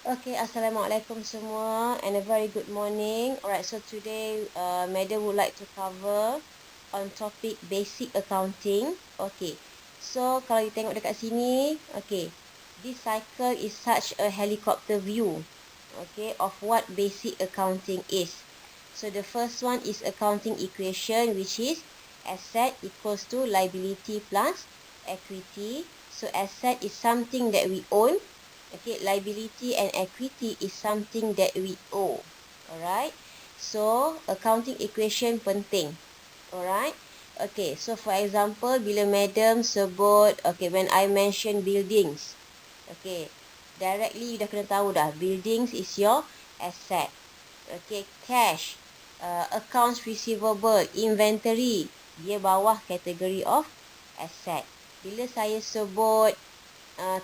Okay, Assalamualaikum semua and a very good morning. Alright, so today Madam would like to cover on topic basic accounting. Okay, so kalau you tengok dekat sini, okay, this cycle is such a helicopter view, okay, of what basic accounting is. So the first one is accounting equation, which is asset equals to liability plus equity. So asset is something that we own. Okay, liability and equity is something that we owe. Alright. So, accounting equation penting. Alright. Okay, so for example, bila madam sebut, okay, when I mention buildings. Okay, directly you dah kena tahu dah. Buildings is your asset. Okay, cash, accounts receivable, inventory. Dia bawah kategori of asset. Bila saya sebut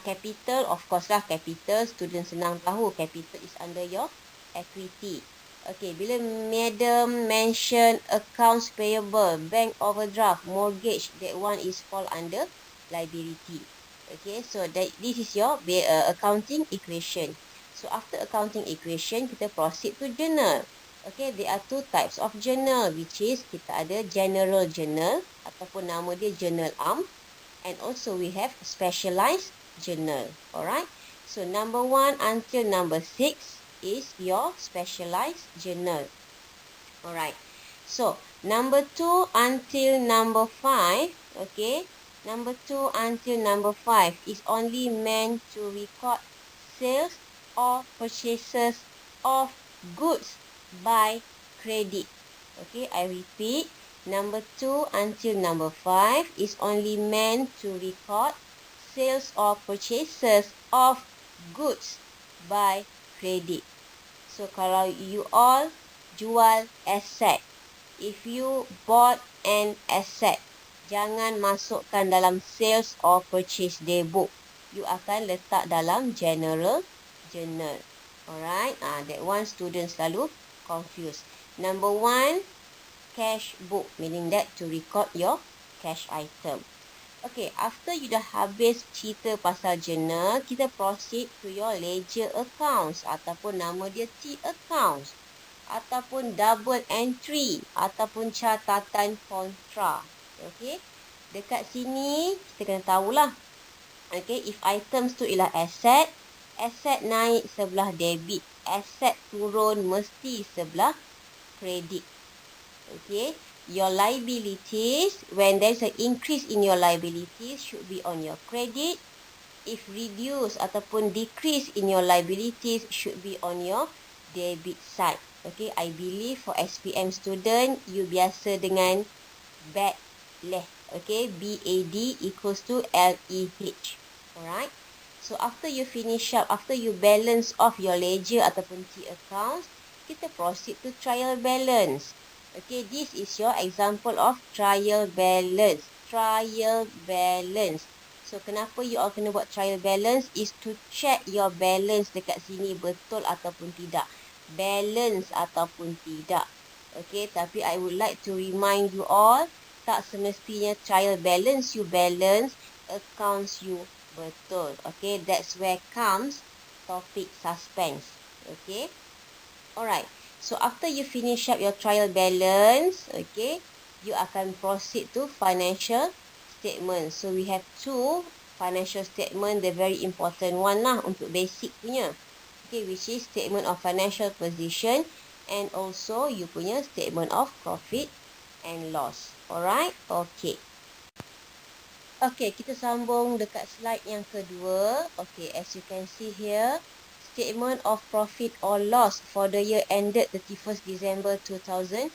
capital, of course lah capital, student senang tahu capital is under your equity. Okay, bila madam mention accounts payable, bank overdraft, mortgage, that one is fall under liability. Okay, so this is your accounting equation. So after accounting equation, kita proceed to journal. Okay, there are two types of journal, which is kita ada general journal ataupun nama dia journal arm, and also we have specialized journal. Alright, so number 1 until number 6 is your specialized journal. Alright, so number 2 until number 5, okay, number 2 until number 5 is only meant to record sales or purchases of goods by credit. Okay, I repeat, number 2 until number 5 is only meant to record sales or purchases of goods by credit. So kalau you all jual asset, if you bought an asset, jangan masukkan dalam sales or purchase day book. You akan letak dalam general journal. Alright, that one student selalu confused. Number 1, cash book, meaning that to record your cash item. Okay, after you dah habis cerita pasal journal, kita proceed to your ledger accounts ataupun nama dia T accounts ataupun double entry ataupun catatan kontra. Okay, dekat sini kita kena tahulah. Okay, if items tu ialah asset, asset naik sebelah debit, asset turun mesti sebelah credit. Okay, your liabilities, when there's an increase in your liabilities, should be on your credit. If reduce ataupun decrease in your liabilities, should be on your debit side. Okay, I believe for SPM student, you biasa dengan BAD leh. Okay, BAD equals to LEH. Alright, so after you finish up, after you balance off your ledger ataupun T accounts, kita proceed to trial balance. Okay, this is your example of trial balance. Trial balance. So, kenapa you all kena buat trial balance is to check your balance dekat sini betul ataupun tidak. Balance ataupun tidak. Okay, tapi I would like to remind you all, tak semestinya trial balance you balance, accounts you betul. Okay, that's where comes topic suspense. Okay, alright. So, after you finish up your trial balance, okay, you akan proceed to financial statement. So, we have two financial statement, the very important one lah untuk basic punya. Okay, which is statement of financial position and also you punya statement of profit and loss. Alright, okay. Okay, kita sambung dekat slide yang kedua. Okay, as you can see here, statement of profit or loss for the year ended 31st December 2015.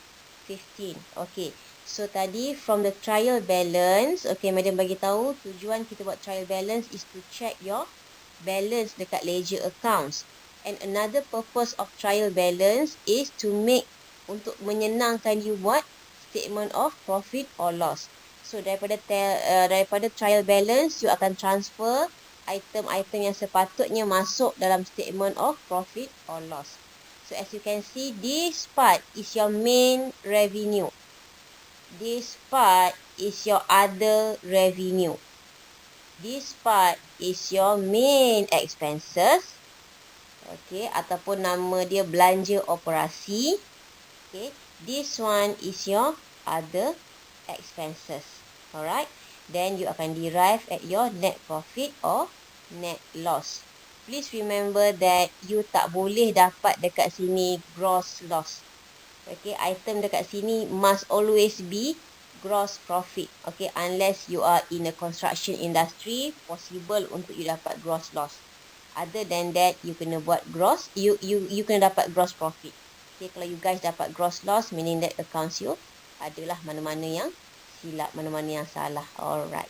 Okay, so tadi from the trial balance, okay, madam bagi tahu tujuan kita buat trial balance is to check your balance dekat ledger accounts. And another purpose of trial balance is to make, untuk menyenangkan you buat statement of profit or loss. So daripada trial balance, you akan transfer item-item yang sepatutnya masuk dalam statement of profit or loss. So as you can see, this part is your main revenue. This part is your other revenue. This part is your main expenses. Okay, ataupun nama dia belanja operasi. Okay, this one is your other expenses. Alright, then you akan derive at your net profit or net loss. Please remember that you tak boleh dapat dekat sini gross loss. Okay, item dekat sini must always be gross profit. Okay, unless you are in a construction industry, possible untuk you dapat gross loss. Other than that, you kena buat gross, you kena dapat gross profit. Okay, kalau you guys dapat gross loss, meaning that accounts you adalah mana-mana yang silap, mana-mana yang salah. Alright.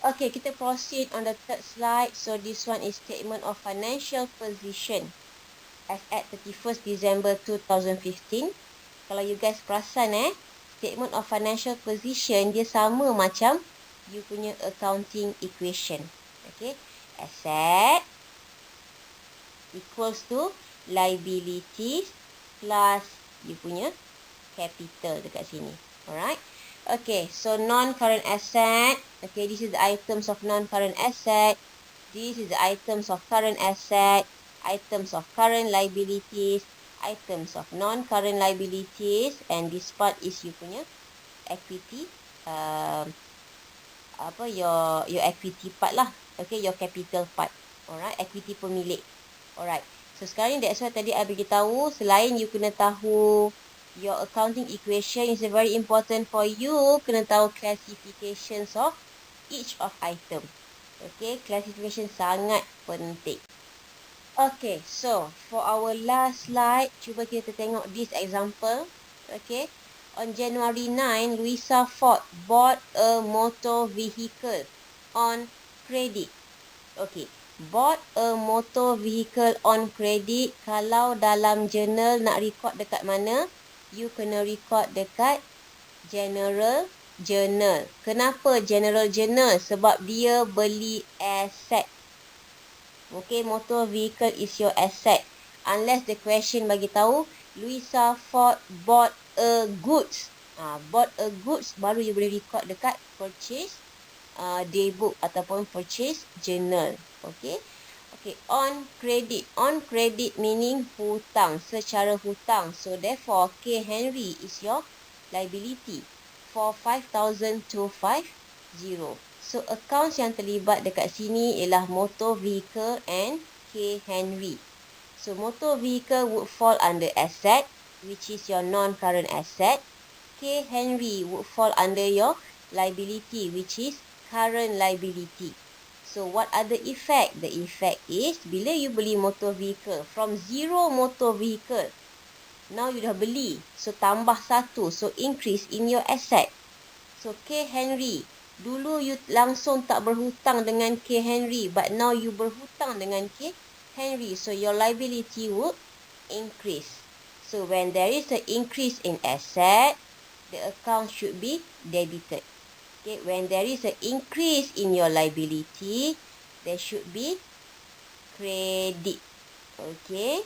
Okay, kita proceed on the third slide. So this one is statement of financial position as at 31st December 2015. Kalau you guys perasan statement of financial position dia sama macam you punya accounting equation. Okay, asset equals to liabilities plus you punya capital dekat sini. Alright. Okay, so non-current asset. Okay, this is the items of non-current asset. This is the items of current asset. Items of current liabilities. Items of non-current liabilities. And this part is you punya equity. Your equity part lah. Okay, your capital part. Alright, equity pemilik. Alright. So sekarang that's why tadi I beritahu, selain you kena tahu your accounting equation, is very important for you kena tahu classifications of each of item. Okay, classification sangat penting. Okay, so for our last slide, cuba kita tengok this example. Okay, on January 9, Louisa Ford bought a motor vehicle on credit. Okay, bought a motor vehicle on credit. Kalau dalam journal nak record dekat mana, you kena record dekat general journal. Kenapa general journal? Sebab dia beli asset. Okay, motor vehicle is your asset. Unless the question bagi tahu Louisa Ford bought a goods. Bought a goods, baru you boleh record dekat purchase daybook ataupun purchase journal. Okay. Okay, on credit. On credit meaning hutang, secara hutang. So therefore, K Henry is your liability for 5,250. So accounts yang terlibat dekat sini ialah motor vehicle and K Henry. So motor vehicle would fall under asset, which is your non-current asset. K Henry would fall under your liability, which is current liability. So what are the effect? The effect is bila you beli motor vehicle from zero motor vehicle, now you dah beli, so tambah satu, so increase in your asset. So K Henry, dulu you langsung tak berhutang dengan K Henry, but now you berhutang dengan K Henry, so your liability would increase. So when there is an increase in asset, the account should be debited. Okay, when there is an increase in your liability, there should be credit. Okay,